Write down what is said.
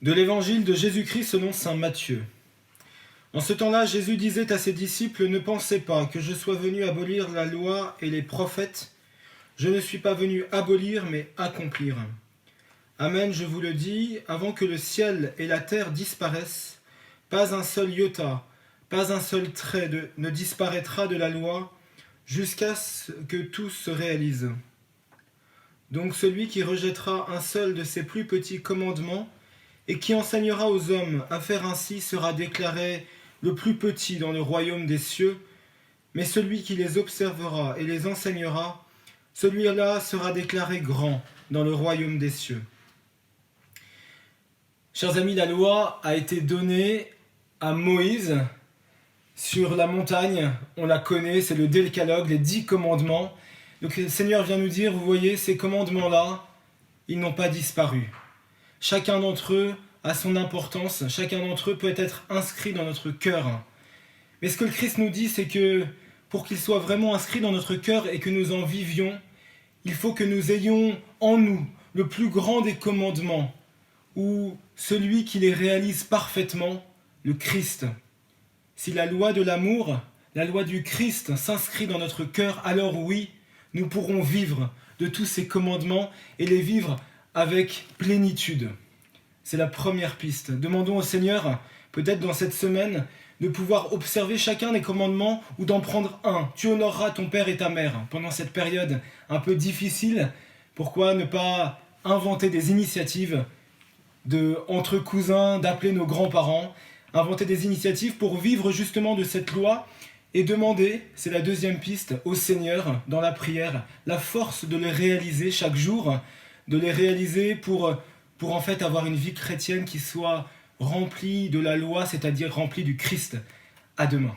De l'évangile de Jésus-Christ selon saint Matthieu. En ce temps-là, Jésus disait à ses disciples, « Ne pensez pas que je sois venu abolir la loi et les prophètes. Je ne suis pas venu abolir, mais accomplir. Amen, je vous le dis, avant que le ciel et la terre disparaissent, pas un seul iota, pas un seul trait ne disparaîtra de la loi, jusqu'à ce que tout se réalise. Donc celui qui rejettera un seul de ces plus petits commandements, et qui enseignera aux hommes à faire ainsi sera déclaré le plus petit dans le royaume des cieux, mais celui qui les observera et les enseignera, celui-là sera déclaré grand dans le royaume des cieux. » Chers amis, la loi a été donnée à Moïse sur la montagne, on la connaît, c'est le Décalogue, les 10 commandements. Donc le Seigneur vient nous dire, vous voyez, ces commandements-là, ils n'ont pas disparu. Chacun d'entre eux a son importance, chacun d'entre eux peut être inscrit dans notre cœur. Mais ce que le Christ nous dit, c'est que pour qu'ils soient vraiment inscrits dans notre cœur et que nous en vivions, il faut que nous ayons en nous le plus grand des commandements, ou celui qui les réalise parfaitement, le Christ. Si la loi de l'amour, la loi du Christ s'inscrit dans notre cœur, alors oui, nous pourrons vivre de tous ces commandements et les vivre avec plénitude. C'est la première piste. Demandons au Seigneur, peut-être dans cette semaine, de pouvoir observer chacun des commandements ou d'en prendre un. Tu honoreras ton père et ta mère pendant cette période un peu difficile. Pourquoi ne pas inventer des initiatives entre cousins, d'appeler nos grands-parents, inventer des initiatives pour vivre justement de cette loi et demander, c'est la deuxième piste, au Seigneur, dans la prière, la force de les réaliser chaque jour, de les réaliser pour en fait avoir une vie chrétienne qui soit remplie de la loi, c'est-à-dire remplie du Christ. À demain.